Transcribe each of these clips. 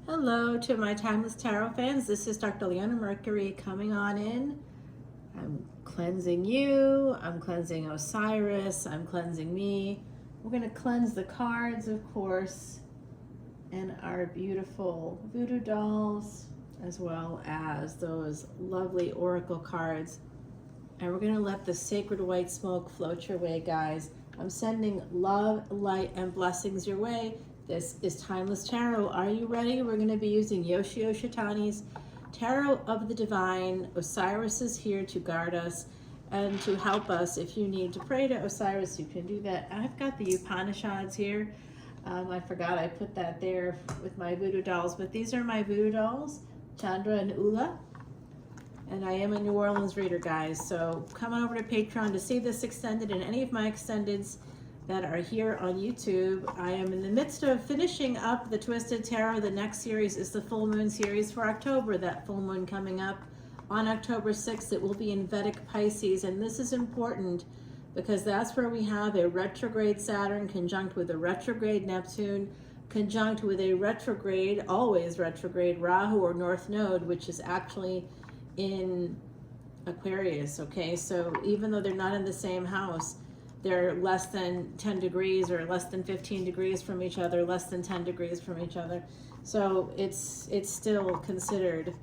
Hello to my Timeless Tarot fans. This is Dr. Leona Mercury coming on in. I'm cleansing you. I'm cleansing Osiris. I'm cleansing me. We're going to cleanse the cards, of course, and our beautiful voodoo dolls, as well as those lovely oracle cards. And we're going to let the sacred white smoke float your way, guys. I'm sending love, light, and blessings your way. This is Timeless Tarot. Are you ready? We're going to be using Yoshio Shitani's Tarot of the Divine. Osiris is here to guard us and to help us. If you need to pray to Osiris, you can do that. I've got the Upanishads here. I forgot I put that there with my voodoo dolls, but these are my voodoo dolls, Chandra and Ula. And I am a New Orleans reader, guys. So come on over to Patreon to see this extended and any of my extendeds that are here on YouTube. I am in the midst of finishing up the Twisted Tarot. The next series is the full moon series for October. That full moon coming up on October 6th. It will be in Vedic Pisces. And this is important because that's where we have a retrograde Saturn conjunct with a retrograde Neptune, conjunct with a retrograde, always retrograde Rahu or North Node, which is actually in Aquarius, okay? So even though they're not in the same house, they're less than 10 degrees or less than 15 degrees from each other, less than 10 degrees from each other. So it's still considered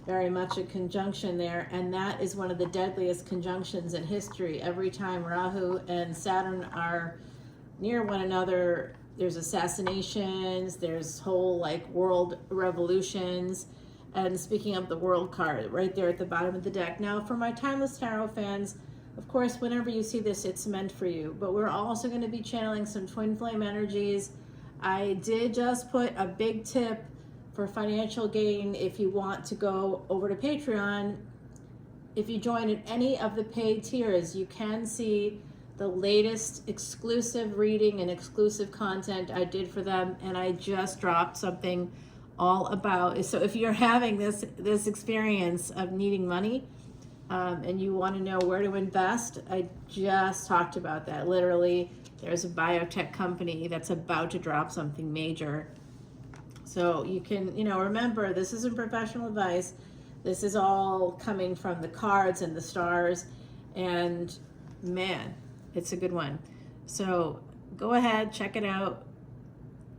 very much a conjunction there, and that is one of the deadliest conjunctions in history. Every time Rahu and Saturn are near one another, there's assassinations, there's whole like world revolutions. And speaking of the world card, right there at the bottom of the deck. Now, for my Timeless Tarot fans, of course, whenever you see this, it's meant for you. But we're also going to be channeling some twin flame energies. I did just put a big tip for financial gain if you want to go over to Patreon. If you join in any of the paid tiers, you can see the latest exclusive reading and exclusive content I did for them. And I just dropped something all about. So if you're having this experience of needing money, and you want to know where to invest, I just talked about that. Literally, there's a biotech company that's about to drop something major. So you can, remember, this isn't professional advice. This is all coming from the cards and the stars. And man, it's a good one. So go ahead, check it out.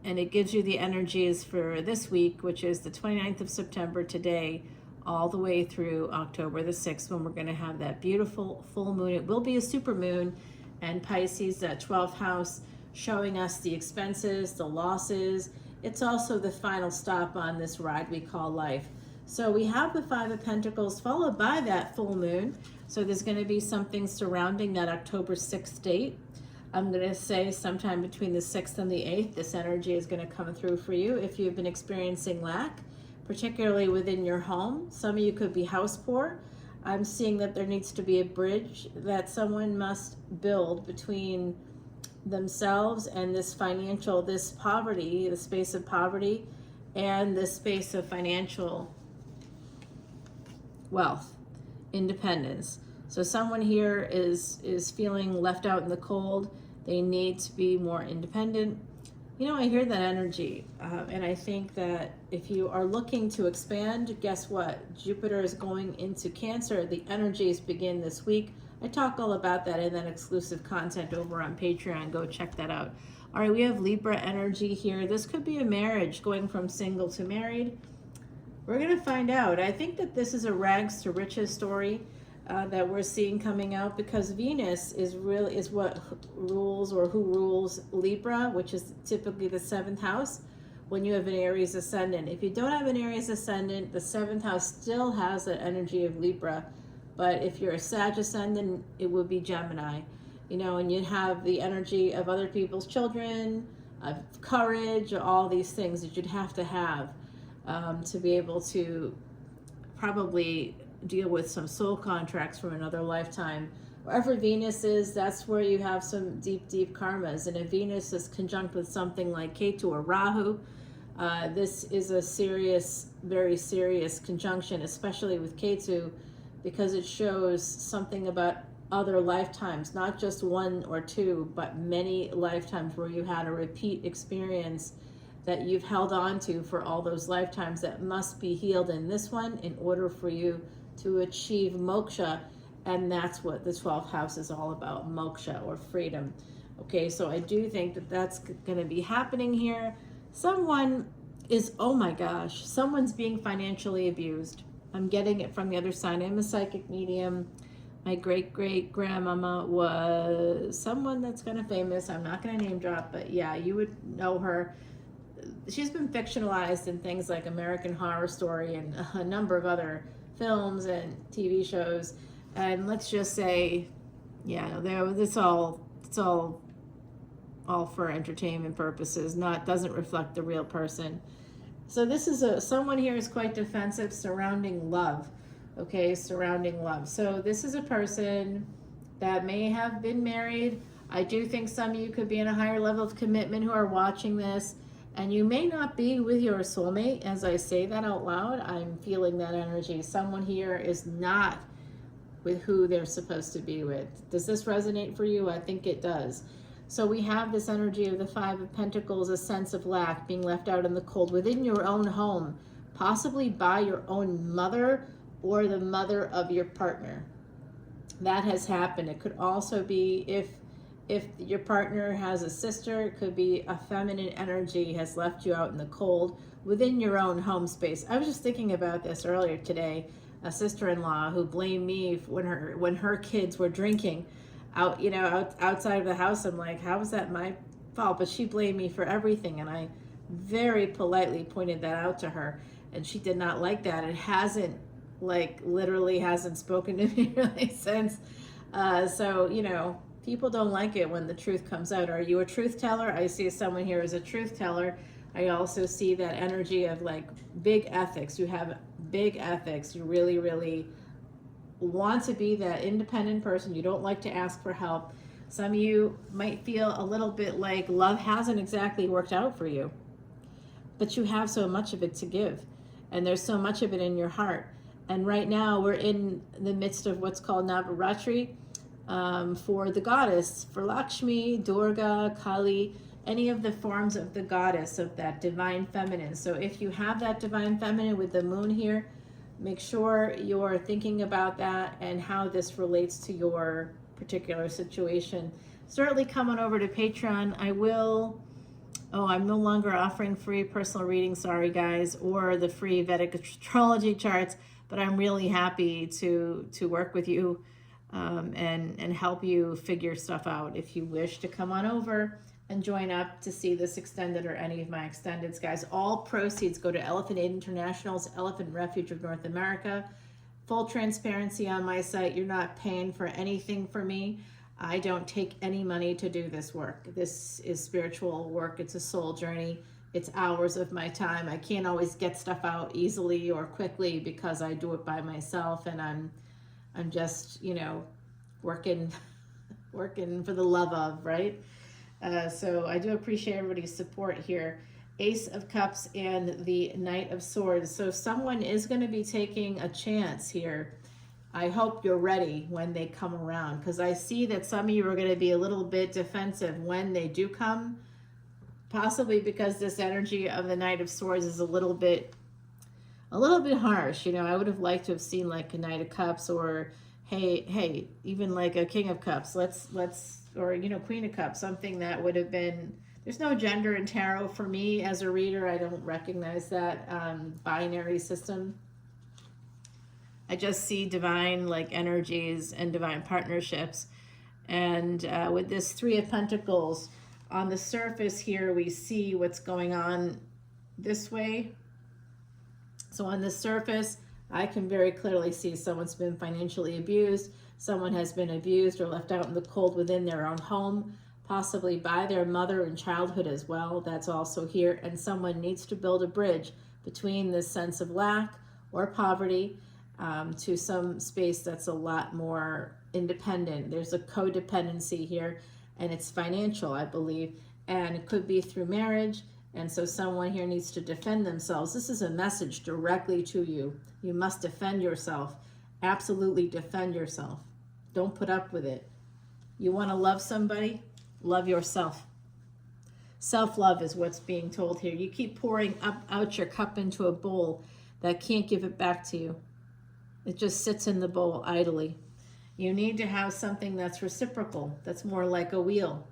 And it gives you the energies for this week, which is the 29th of September today, all the way through October the 6th, when we're going to have that beautiful full moon. It will be a super moon, and Pisces, that 12th house, showing us the expenses, the losses. It's also the final stop on this ride we call life. So we have the Five of Pentacles followed by that full moon. So there's going to be something surrounding that October 6th date. I'm going to say sometime between the 6th and the 8th, this energy is going to come through for you if you've been experiencing lack, particularly within your home. Some of you could be house poor. I'm seeing that there needs to be a bridge that someone must build between themselves and this poverty, the space of poverty, and this space of financial wealth, independence. So someone here is feeling left out in the cold. They need to be more independent. I hear that energy. And I think that if you are looking to expand, guess what? Jupiter is going into Cancer. The energies begin this week. I talk all about that in that exclusive content over on Patreon. Go check that out. All right, we have Libra energy here. This could be a marriage going from single to married. We're going to find out. I think that this is a rags to riches story that we're seeing coming out, because Venus is what rules, or who rules Libra, which is typically the 7th house when you have an Aries ascendant. If you don't have an Aries ascendant, the 7th house still has that energy of Libra. But if you're a Sag ascendant, it would be Gemini, and you'd have the energy of other people's children, of courage, all these things that you'd have to be able to probably deal with some soul contracts from another lifetime. Wherever Venus is, that's where you have some deep, deep karmas. And if Venus is conjunct with something like Ketu or Rahu, this is a serious, very serious conjunction, especially with Ketu, because it shows something about other lifetimes, not just one or two, but many lifetimes where you had a repeat experience that you've held on to for all those lifetimes that must be healed in this one in order for you to achieve moksha. And that's what the 12th house is all about, moksha, or freedom. Okay, so I do think that that's going to be happening here. Someone is, oh my gosh, someone's being financially abused. I'm getting it from the other side. I'm a psychic medium. My great-great-grandmama was someone that's kind of famous. I'm not going to name drop, but yeah, you would know her. She's been fictionalized in things like American Horror Story and a number of other films and TV shows. And let's just say, yeah, it's all for entertainment purposes. Doesn't reflect the real person. So this is someone here is quite defensive surrounding love. Okay, surrounding love. So this is a person that may have been married. I do think some of you could be in a higher level of commitment who are watching this, and you may not be with your soulmate. As I say that out loud, I'm feeling that energy. Someone here is not with who they're supposed to be with. Does this resonate for you? I think it does. So we have this energy of the Five of Pentacles, a sense of lack, being left out in the cold within your own home, possibly by your own mother or the mother of your partner. That has happened. It could also be if your partner has a sister, it could be a feminine energy has left you out in the cold within your own home space. I was just thinking about this earlier today. A sister-in-law who blamed me when her kids were drinking outside of the house. I'm like, how is that my fault? But she blamed me for everything, and I very politely pointed that out to her, and she did not like that. It hasn't, literally hasn't spoken to me really since. So people don't like it when the truth comes out. Are you a truth teller? I see someone here as a truth teller. I also see that energy of big ethics. You have big ethics. You really, really want to be that independent person. You don't like to ask for help. Some of you might feel a little bit like love hasn't exactly worked out for you, but you have so much of it to give, and there's so much of it in your heart. And right now we're in the midst of what's called Navaratri for the goddess, for Lakshmi, Durga, Kali, any of the forms of the goddess, of that divine feminine. So if you have that divine feminine with the moon here, make sure you're thinking about that and how this relates to your particular situation. Certainly come on over to Patreon. I'm no longer offering free personal readings, sorry guys, or the free Vedic Astrology charts, but I'm really happy to work with you and help you figure stuff out. If you wish to come on over and join up to see this extended or any of my extendeds, guys, all proceeds go to Elephant Aid International's Elephant Refuge of North America. Full transparency on my site. You're not paying for anything for me. I don't take any money to do this work. This is spiritual work. It's a soul journey. It's hours of my time. I can't always get stuff out easily or quickly because I do it by myself, and I'm just, working for the love of, right? So I do appreciate everybody's support here. Ace of Cups and the Knight of Swords. So someone is going to be taking a chance here. I hope you're ready when they come around, because I see that some of you are going to be a little bit defensive when they do come, possibly because this energy of the Knight of Swords is a little bit harsh. I would have liked to have seen a Knight of Cups, or hey, even a King of Cups. Or Queen of Cups, something that would have been. There's no gender in tarot for me as a reader. I don't recognize that binary system. I just see divine energies and divine partnerships. And with this Three of Pentacles, on the surface here, we see what's going on this way. So on the surface, I can very clearly see someone's been financially abused. Someone has been abused or left out in the cold within their own home, possibly by their mother in childhood as well. That's also here. And someone needs to build a bridge between this sense of lack or poverty to some space that's a lot more independent. There's a codependency here, and it's financial, I believe, and it could be through marriage. And so someone here needs to defend themselves. This is a message directly to you. You must defend yourself. Absolutely defend yourself. Don't put up with it. You want to love somebody? Love yourself. Self-love is what's being told here. You keep pouring out your cup into a bowl that can't give it back to you. It just sits in the bowl idly. You need to have something that's reciprocal, that's more like a wheel,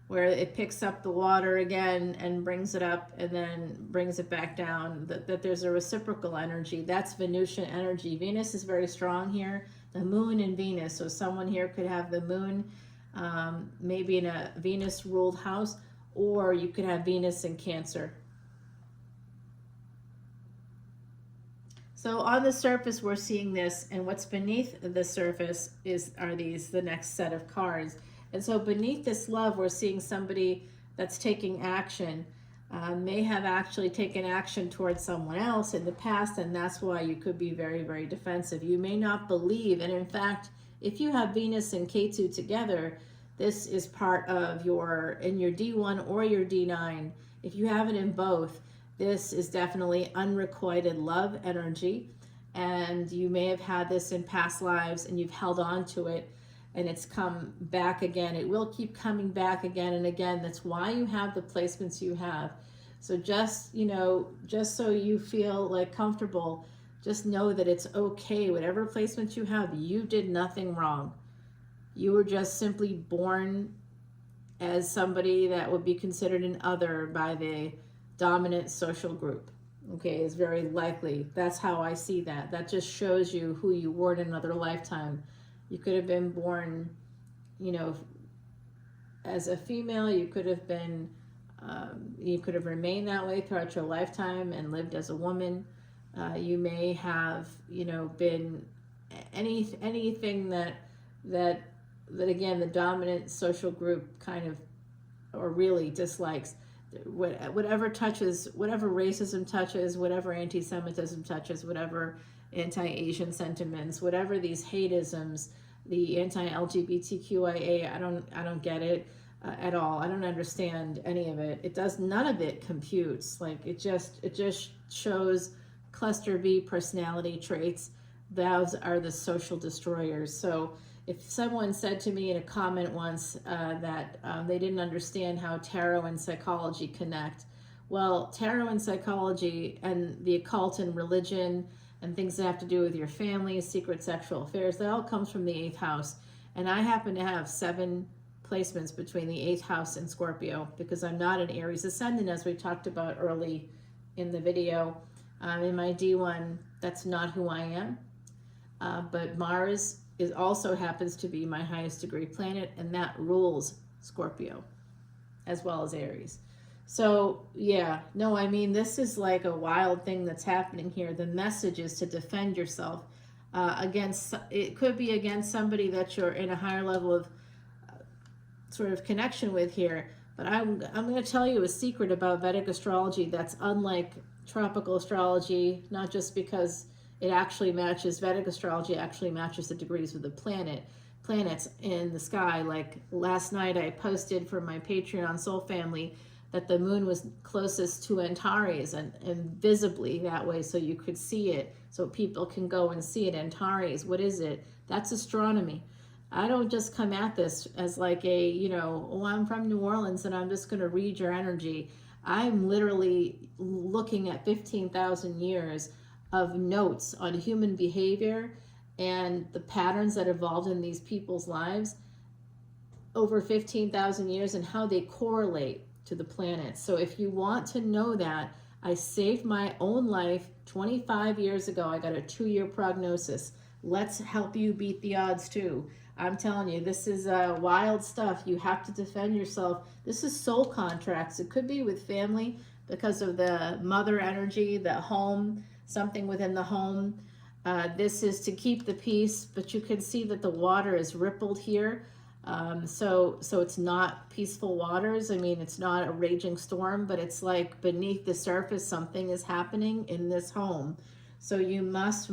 where it picks up the water again and brings it up and then brings it back down, that there's a reciprocal energy. That's Venusian energy. Venus is very strong here, the moon and Venus. So someone here could have the moon maybe in a Venus-ruled house, or you could have Venus in Cancer. So on the surface, we're seeing this, and what's beneath the surface are the next set of cards. And so beneath this love, we're seeing somebody that's taking action, may have actually taken action towards someone else in the past, and that's why you could be very, very defensive. You may not believe, and in fact, if you have Venus and Ketu together, this is part of in your D1 or your D9. If you have it in both, this is definitely unrequited love energy, and you may have had this in past lives and you've held on to it, and it's come back again. It will keep coming back again and again. That's why you have the placements you have. So just so you feel like comfortable, just know that it's okay. Whatever placement you have, you did nothing wrong. You were just simply born as somebody that would be considered an other by the dominant social group. Okay, is very likely. That's how I see that. That just shows you who you were in another lifetime. You could have been born, as a female. You could have been, you could have remained that way throughout your lifetime and lived as a woman. You may have, been anything that again, the dominant social group kind of, or really dislikes. Whatever touches, whatever racism touches, whatever anti-Semitism touches, whatever anti-Asian sentiments, whatever these hateisms, the anti-LGBTQIA, I don't get it at all. I don't understand any of it. None of it computes. Like it just shows cluster B personality traits. Those are the social destroyers. So if someone said to me in a comment once that they didn't understand how tarot and psychology connect, well, tarot and psychology and the occult and religion and things that have to do with your family, secret sexual affairs, that all comes from the 8th house. And I happen to have 7 placements between the 8th house and Scorpio because I'm not an Aries ascendant, as we talked about early in the video. In my D1, that's not who I am. But Mars also happens to be my highest degree planet, and that rules Scorpio as well as Aries. So yeah, no, I mean, this is like a wild thing that's happening here. The message is to defend yourself against, it could be against somebody that you're in a higher level of sort of connection with here. But I'm going to tell you a secret about Vedic astrology that's unlike tropical astrology, not just because it actually matches, Vedic astrology actually matches the degrees of the planets in the sky. Like last night I posted for my Patreon Soul Family that the moon was closest to Antares and visibly that way, so you could see it, so people can go and see it. Antares, what is it? That's astronomy. I don't just come at this as like I'm from New Orleans and I'm just going to read your energy. I'm literally looking at 15,000 years of notes on human behavior and the patterns that evolved in these people's lives over 15,000 years and how they correlate to the planets. So if you want to know that, I saved my own life 25 years ago. I got a 2-year prognosis. Let's help you beat the odds too. I'm telling you, this is wild stuff. You have to defend yourself. This is soul contracts. It could be with family because of the mother energy, the home, something within the home. This is to keep the peace, but you can see that the water is rippled here. So it's not peaceful waters. I mean, it's not a raging storm, but it's like beneath the surface, something is happening in this home. So you must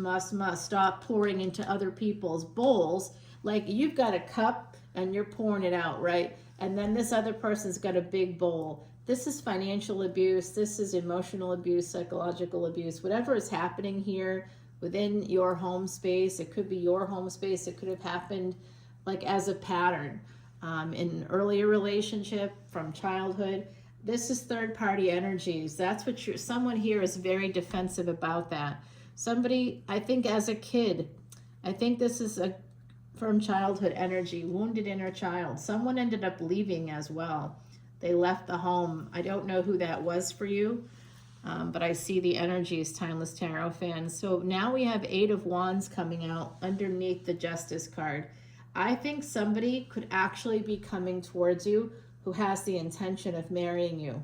stop pouring into other people's bowls. Like you've got a cup and you're pouring it out, right? And then this other person's got a big bowl. This is financial abuse. This is emotional abuse, psychological abuse, whatever is happening here within your home space. It could be your home space. It could have happened like as a pattern. in an earlier relationship from childhood. This is third party energies. That's what someone here is very defensive about that. Somebody, I think as a kid, I think this is a from childhood energy, wounded inner child. Someone ended up leaving as well. They left the home. I don't know who that was for you, but I see the energies, Timeless Tarot fans. So now we have 8 of Wands coming out underneath the Justice card. I think somebody could actually be coming towards you who has the intention of marrying you.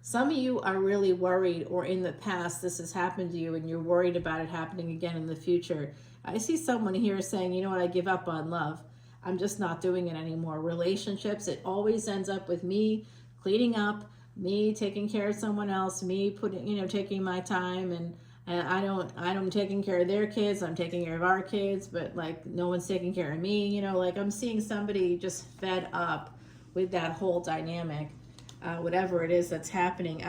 Some of you are really worried, or in the past this has happened to you and you're worried about it happening again in the future. I see someone here saying, you know what, I give up on love. I'm just not doing it anymore. Relationships, it always ends up with me cleaning up, me taking care of someone else, me putting, taking my time, and I'm taking care of their kids, I'm taking care of our kids, but like no one's taking care of me, like I'm seeing somebody just fed up with that whole dynamic, whatever it is that's happening.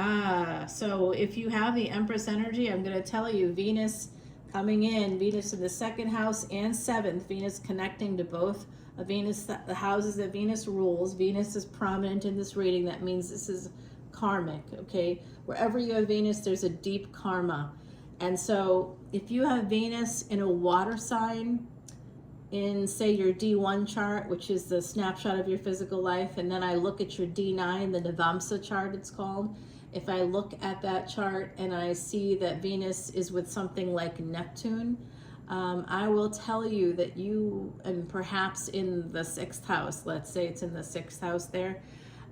So if you have the Empress energy, I'm going to tell you, Venus coming in, Venus in the 2nd house and 7th, Venus connecting to both of Venus, the houses that Venus rules. Venus is prominent in this reading. That means this is karmic, okay? Wherever you have Venus, there's a deep karma. And so if you have Venus in a water sign, in say your D1 chart, which is the snapshot of your physical life, and then I look at your D9, the Navamsa chart it's called. If I look at that chart and I see that Venus is with something like Neptune, I will tell you that you, and perhaps in the 6th house, let's say it's in the 6th house there,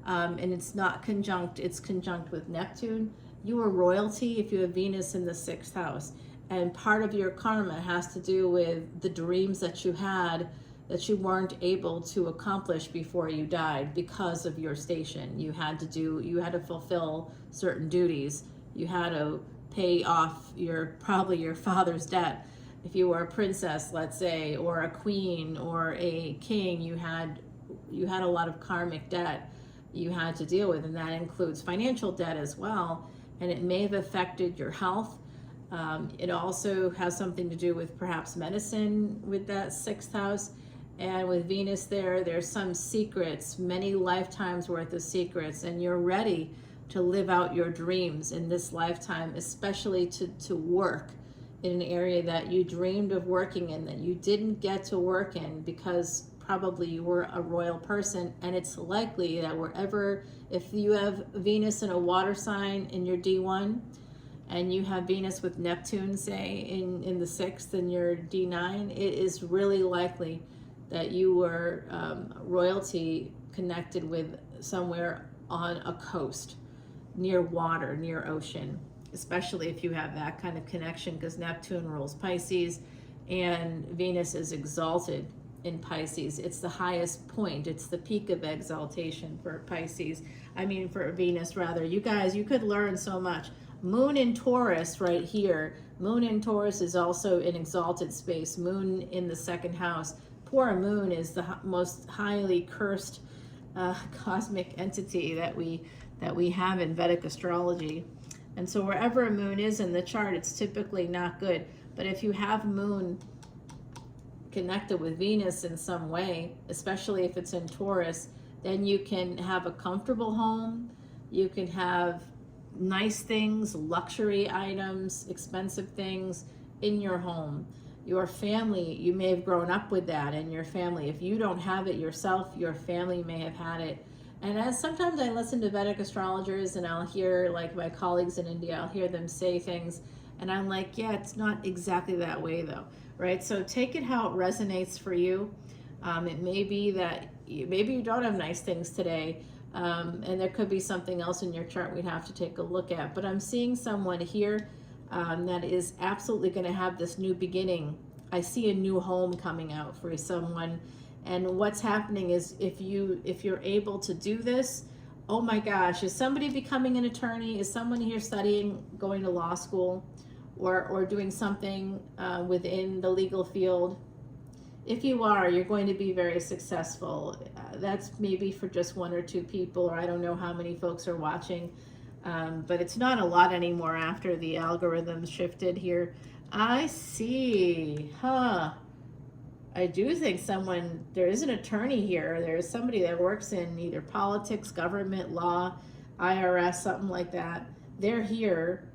and it's not conjunct, it's conjunct with Neptune, you are royalty if you have Venus in the 6th house. And part of your karma has to do with the dreams that you had that you weren't able to accomplish before you died because of your station. You had to fulfill certain duties. You had to pay off probably your father's debt. If you were a princess, let's say, or a queen or a king, you had a lot of karmic debt you had to deal with, and that includes financial debt as well. And it may have affected your health. It also has something to do with perhaps medicine with that 6th house. And with Venus there's some secrets, many lifetimes worth of secrets, and you're ready to live out your dreams in this lifetime, especially to work in an area that you dreamed of working in, that you didn't get to work in because probably you were a royal person. And it's likely that if you have Venus in a water sign in your D1, and you have Venus with Neptune, say, in the 6th in your D9, it is really likely that you were royalty connected with somewhere on a coast, near water, near ocean, especially if you have that kind of connection, because Neptune rules Pisces and Venus is exalted in Pisces. It's the highest point. It's the peak of exaltation for Pisces. For Venus, rather. You guys, you could learn so much. Moon in Taurus right here. Moon in Taurus is also in exalted space. Moon in the 2nd house. Poor Moon is the most highly cursed cosmic entity that we have in Vedic astrology. And so wherever a moon is in the chart, it's typically not good. But if you have Moon connected with Venus in some way, especially if it's in Taurus, then you can have a comfortable home. You can have nice things, luxury items, expensive things in your home. Your family, you may have grown up with that in your family. If you don't have it yourself, your family may have had it. And as sometimes I listen to Vedic astrologers and I'll hear, like my colleagues in India, I'll hear them say things and I'm like, yeah, it's not exactly that way though, right? So take it how it resonates for you. It may be that maybe you don't have nice things today, and there could be something else in your chart we'd have to take a look at. But I'm seeing someone here that is absolutely going to have this new beginning. I see a new home coming out for someone, and what's happening is if you're able to do this, oh my gosh, is somebody becoming an attorney? Is someone here studying, going to law school, or doing something within the legal field? If you are, you're going to be very successful. That's maybe for just 1 or 2 people, or I don't know how many folks are watching, but it's not a lot anymore after the algorithm shifted here. I see, I I do think there is an attorney here. There's somebody that works in either politics, government, law, IRS, something like that. They're here.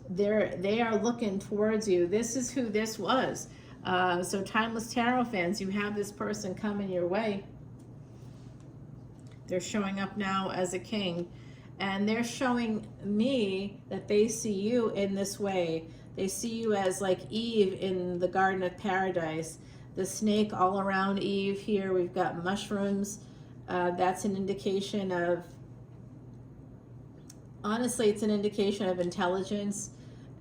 They are looking towards you. This is who this was. So Timeless Tarot fans, you have this person coming your way. They're showing up now as a king. And they're showing me that they see you in this way. They see you as like Eve in the Garden of Paradise. The snake all around Eve here. We've got mushrooms. That's an indication of, honestly, it's an indication of intelligence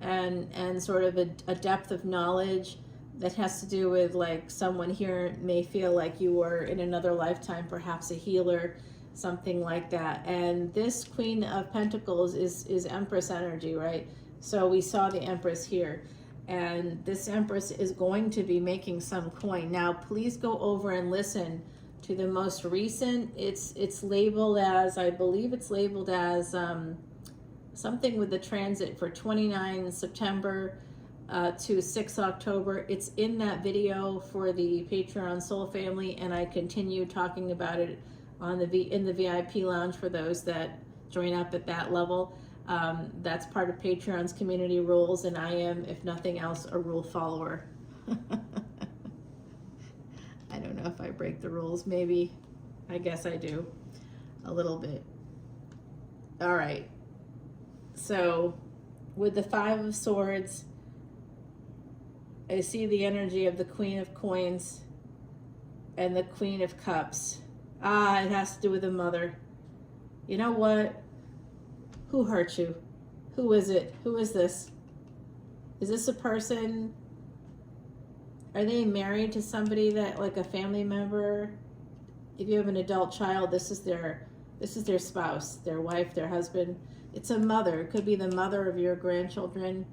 and sort of a depth of knowledge that has to do with, like, someone here may feel like you were in another lifetime, perhaps a healer, something like that. And this Queen of Pentacles is Empress energy, right? So we saw the Empress here. And this Empress is going to be making some coin. Now, please go over and listen to the most recent. It's labeled as, I believe it's labeled as something with the transit for 29 September to 6 October. It's in that video for the Patreon Soul Family, and I continue talking about it on in the VIP lounge for those that join up at that level. That's part of Patreon's community rules, and I am, if nothing else, a rule follower. I don't know if I break the rules. Maybe. I guess I do. A little bit. All right. So, with the Five of Swords, I see the energy of the Queen of Coins and the Queen of Cups. It has to do with the mother. You know what? Who hurt you? Who is it? Who is this? Is this a person? Are they married to somebody that, like a family member? If you have an adult child, this is their spouse, their wife, their husband. It's a mother. It could be the mother of your grandchildren.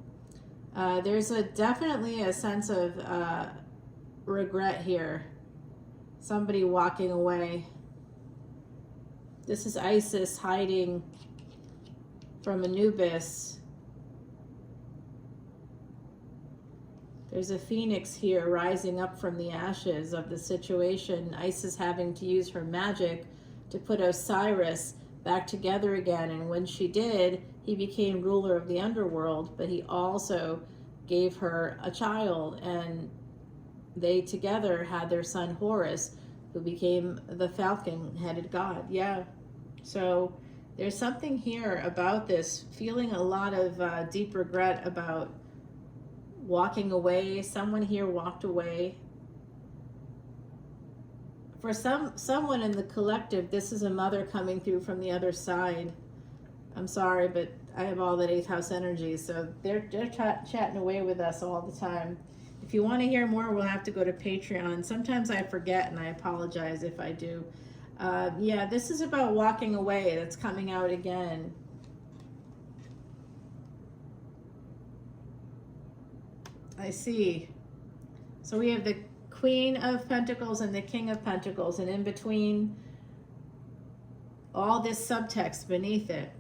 There's definitely a sense of regret here. Somebody walking away. This is Isis hiding from Anubis. There's a phoenix here rising up from the ashes of the situation. Isis having to use her magic to put Osiris back together again. And when she did, he became ruler of the underworld, but he also gave her a child. And they together had their son Horus, who became the falcon-headed god. Yeah. So there's something here about this, feeling a lot of deep regret about walking away. Someone here walked away. For someone in the collective, this is a mother coming through from the other side. I'm sorry, but I have all that 8th house energy, so they're chatting away with us all the time. If you want to hear more, we'll have to go to Patreon. Sometimes I forget, and I apologize if I do. Yeah, this is about walking away. That's coming out again. I see. So we have the Queen of Pentacles and the King of Pentacles, and in between, all this subtext beneath it.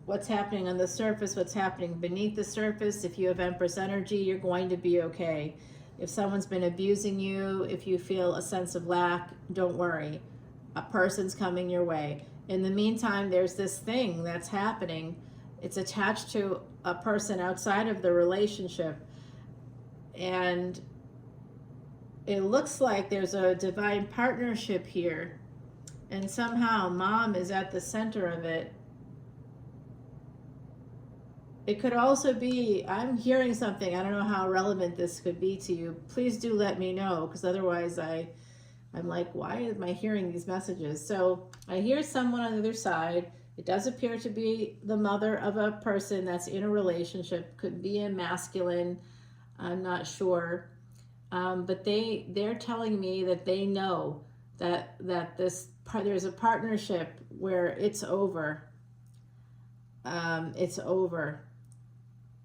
What's happening on the surface, what's happening beneath the surface. If you have Empress energy, you're going to be okay. If someone's been abusing you, if you feel a sense of lack, don't worry. A person's coming your way. In the meantime, there's this thing that's happening. It's attached to a person outside of the relationship. And it looks like there's a divine partnership here. And somehow mom is at the center of it. It could also be, I'm hearing something, I don't know how relevant this could be to you. Please do let me know, because otherwise I'm like, why am I hearing these messages? So I hear someone on the other side. It does appear to be the mother of a person that's in a relationship. Could be a masculine, I'm not sure. But they're telling me that they know that there's a partnership where it's over. It's over.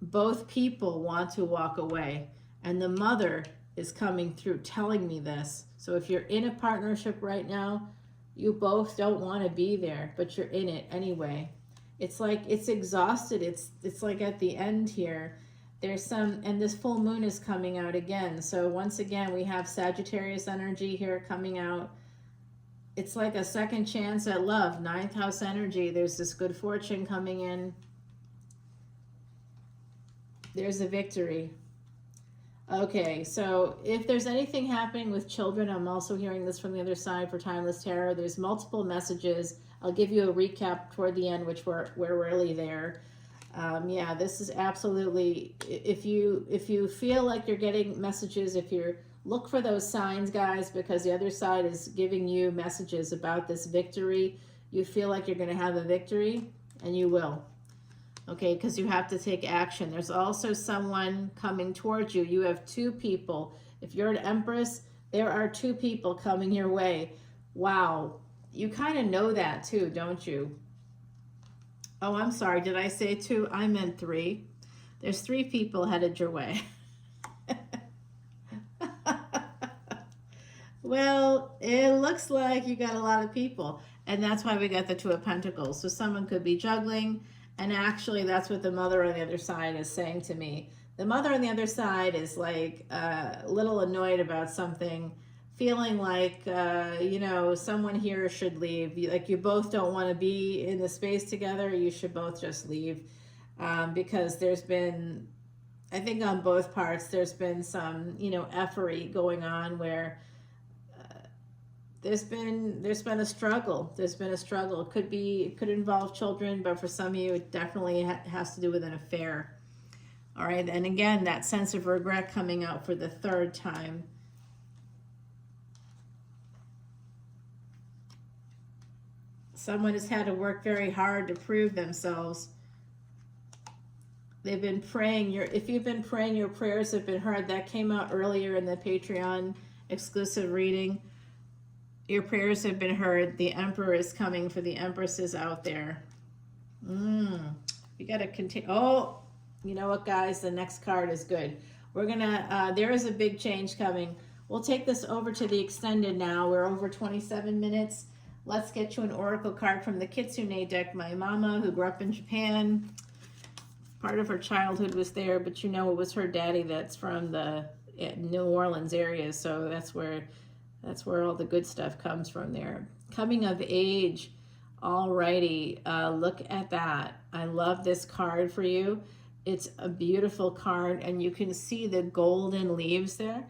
Both people want to walk away, and the mother is coming through telling me this. So if you're in a partnership right now, you both don't want to be there, but you're in it anyway. It's like it's exhausted. It's like at the end here, There's some, and this full moon is coming out again. So once again, we have Sagittarius energy here coming out. It's like a second chance at love, ninth house energy. There's this good fortune coming in. There's a victory. Okay, so if there's anything happening with children, I'm also hearing this from the other side for Timeless Tarot. There's multiple messages. I'll give you a recap toward the end, which we're really there. Yeah, this is absolutely, if you feel like you're getting messages, if you're, look for those signs, guys, because the other side is giving you messages about this victory. You feel like you're going to have a victory, and you will. Okay, because you have to take action. There's also someone coming towards you. You have two people. If you're an Empress, there are two people coming your way. Wow. You kind of know that too, don't you? Oh, I'm sorry. Did I say two? I meant three. There's three people headed your way. Well, it looks like you got a lot of people. And that's why we got the Two of Pentacles. So someone could be juggling. And actually, that's what the Mother on the other side is saying to me. The Mother on the other side is like a little annoyed about something, feeling like, you know, someone here should leave. Like you both don't want to be in the space together. You should both just leave. Because there's been, I think on both parts, there's been some, you know, effery going on where there's been a struggle. There's been a struggle. It could involve children, but for some of you, it definitely has to do with an affair. All right, and again, that sense of regret coming out for the third time. Someone has had to work very hard to prove themselves. They've been praying. If you've been praying, your prayers have been heard. That came out earlier in the Patreon exclusive reading. Your prayers have been heard. The Emperor is coming for the Empresses out there. You got to continue. Oh, you know what, guys? The next card is good. We're going to, there is a big change coming. We'll take this over to the extended now. We're over 27 minutes. Let's get you an oracle card from the Kitsune deck. My mama, who grew up in Japan, part of her childhood was there, but you know it was her daddy that's from the New Orleans area, so that's where all the good stuff comes from there. Coming of age. Alrighty, look at that. I love this card for you. It's a beautiful card, and you can see the golden leaves there.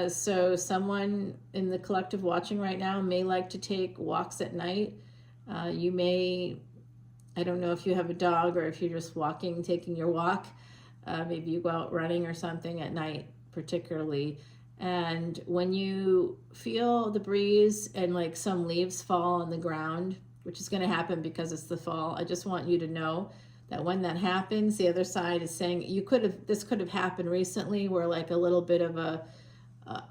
So someone in the collective watching right now may like to take walks at night. You may, I don't know if you have a dog or if you're just walking, taking your walk. Maybe you go out running or something at night particularly. And when you feel the breeze and like some leaves fall on the ground, which is going to happen because it's the fall, I just want you to know that when that happens, the other side is saying this could have happened recently, where like a little bit of a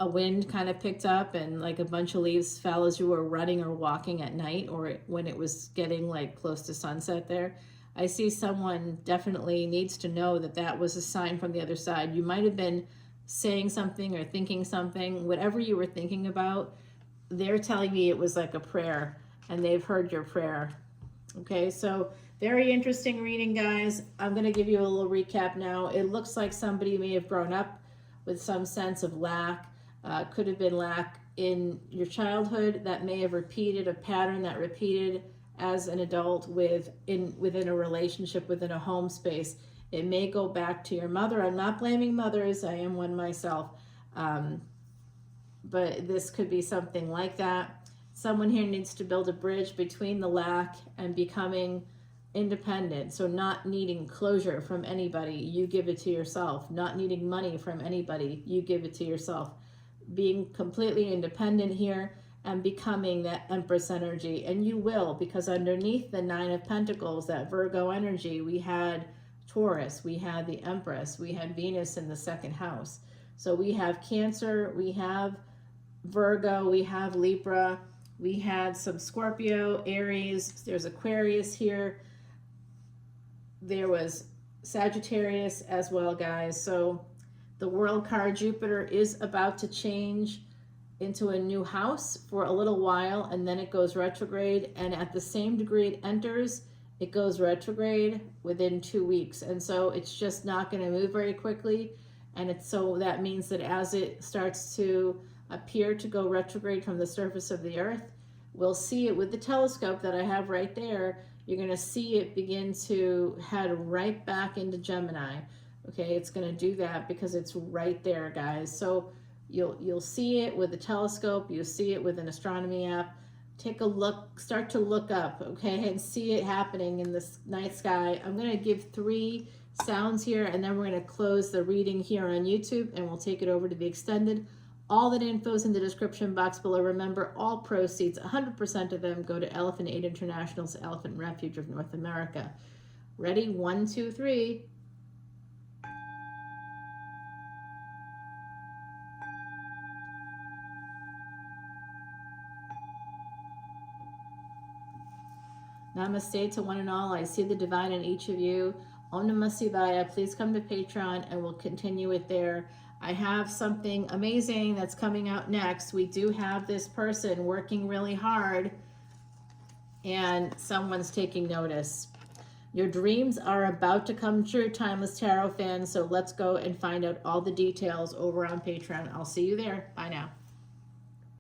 wind kind of picked up and like a bunch of leaves fell as you were running or walking at night, or when it was getting like close to sunset there. I see someone definitely needs to know that that was a sign from the other side. You might have been saying something or thinking something, whatever you were thinking about, they're telling me it was like a prayer and they've heard your prayer. Okay, so very interesting reading, guys. I'm going to give you a little recap now. It looks like somebody may have grown up with some sense of lack. Could have been lack in your childhood that may have repeated a pattern that repeated as an adult within a relationship, within a home space. It may go back to your mother. I'm not blaming mothers. I am one myself. But this could be something like that. Someone here needs to build a bridge between the lack and becoming independent. So not needing closure from anybody, you give it to yourself. Not needing money from anybody, you give it to yourself. Being completely independent here and becoming that Empress energy. And you will, because underneath the Nine of Pentacles, that Virgo energy, we had Taurus, we had the Empress, we had Venus in the second house. So we have Cancer, we have Virgo, we have Libra, we had some Scorpio, Aries, there's Aquarius here. There was Sagittarius as well, guys. So the World card, Jupiter, is about to change into a new house for a little while, and then it goes retrograde, and at the same degree it enters, it goes retrograde within 2 weeks. And so it's just not going to move very quickly. And it's so that means that as it starts to appear to go retrograde from the surface of the earth, we'll see it with the telescope that I have right there. You're going to see it begin to head right back into Gemini. Okay, it's going to do that because it's right there, guys. So you'll see it with the telescope. You'll see it with an astronomy app. Take a look, start to look up, okay, and see it happening in the night sky. I'm going to give 3 sounds here, and then we're going to close the reading here on YouTube, and we'll take it over to the extended. All that info is in the description box below. Remember, all proceeds, 100% of them, go to Elephant Aid International's Elephant Refuge of North America. Ready? 1, 2, 3. Namaste to one and all. I see the divine in each of you. Om Namah Shivaya. Please come to Patreon and we'll continue it there. I have something amazing that's coming out next. We do have this person working really hard and someone's taking notice. Your dreams are about to come true, Timeless Tarot fans. So let's go and find out all the details over on Patreon. I'll see you there. Bye now.